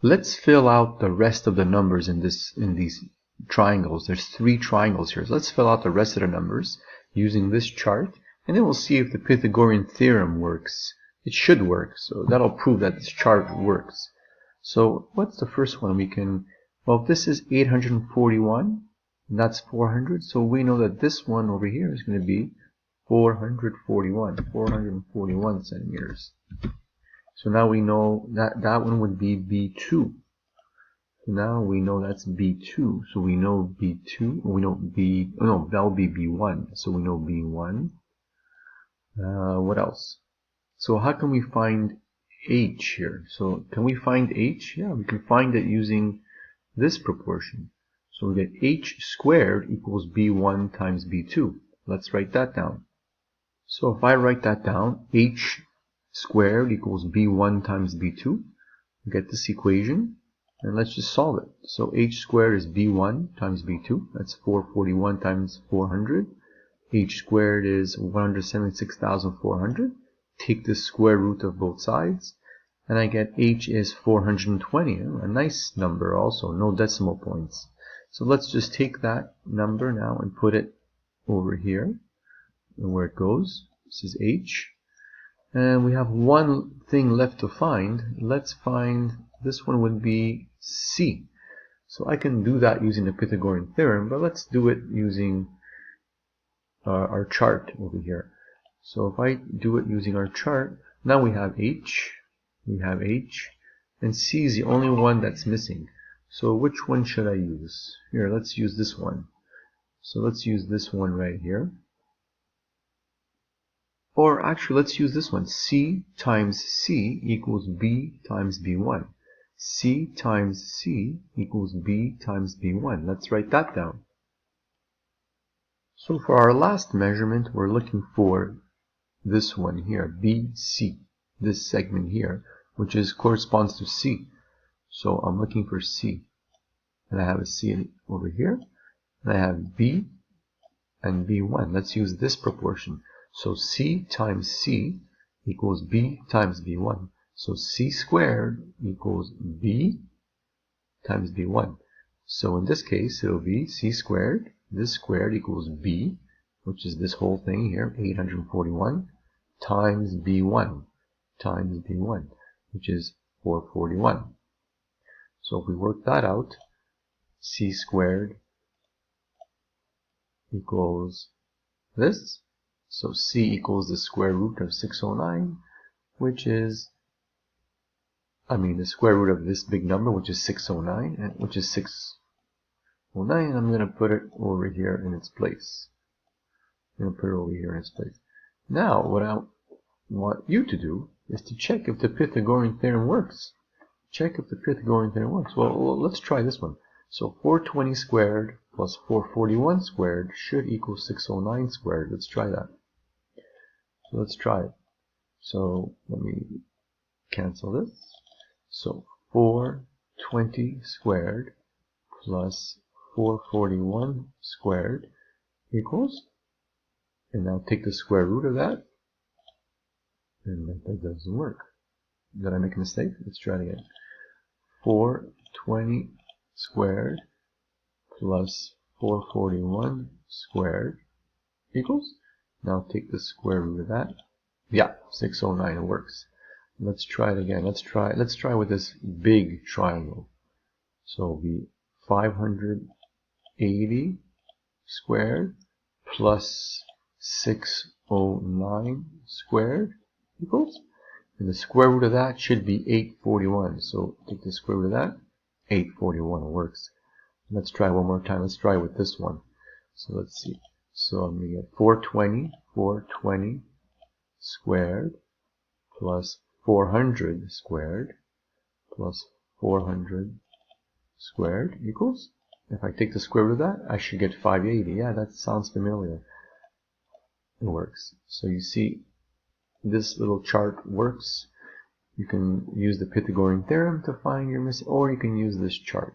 Let's fill out the rest of the numbers in these triangles. There's 3 triangles here. So let's fill out the rest of the numbers using this chart, and then we'll see if the Pythagorean theorem works. It should work, so that'll prove that this chart works. So what's the first one? Well, if this is 841, and that's 400, so we know that this one over here is going to be 441 centimeters. So now we know that that one would be B2. So now we know that's B2. So we know B2. We know that would be B1. So we know B1. What else? So how can we find H here? So can we find H? Yeah, we can find it using this proportion. So we get H squared equals B1 times B2. Let's write that down. So if I write that down, H squared equals B1 times B2. Get this equation, and let's just solve it. So H squared is B1 times B2. That's 441 times 400. H squared is 176,400. Take the square root of both sides, and I get H is 420. A nice number also, no decimal points. So let's just take that number now and put it over here, and where it goes. This is H. And we have one thing left to find. Let's find, this one would be C. So I can do that using the Pythagorean theorem, but let's do it using our chart over here. So if I do it using our chart, now we have H, and C is the only one that's missing. So which one should I use? Here, let's use this one. So let's use this one right here. Or actually, let's use this one. C times C equals B times B1. C times C equals B times B1. Let's write that down. So for our last measurement, we're looking for this one here, BC, this segment here, which corresponds to C. So I'm looking for C. And I have a C over here. And I have B and B1. Let's use this proportion. So C times C equals B times B1. So C squared equals B times B1. So in this case, it'll be C squared, this squared equals B, which is this whole thing here, 841, times B1, which is 441. So if we work that out, C squared equals this. So C equals the square root of 609, which is, the square root of this big number, which is 609, and I'm going to put it over here in its place. Now, what I want you to do is to check if the Pythagorean theorem works. Well, let's try this one. So 420 squared plus 441 squared should equal 609 squared. Let's try that. So let's try it. So let me cancel this. So 420 squared plus 441 squared equals, and now take the square root of that, and that doesn't work. Did I make a mistake? Let's try it again. 420 squared plus 441 squared equals, now take the square root of that. Yeah, 609, it works. Let's try it again. Let's try with this big triangle. So it'll be 580 squared plus 609 squared equals, and the square root of that should be 841. So take the square root of that, 841, it works. Let's try one more time. Let's try with this one. So let's see. So I'm going to get 420 squared plus 400 squared plus 400 squared equals, if I take the square root of that, I should get 580. Yeah, that sounds familiar. It works. So you see, this little chart works. You can use the Pythagorean theorem to find your missing, or you can use this chart.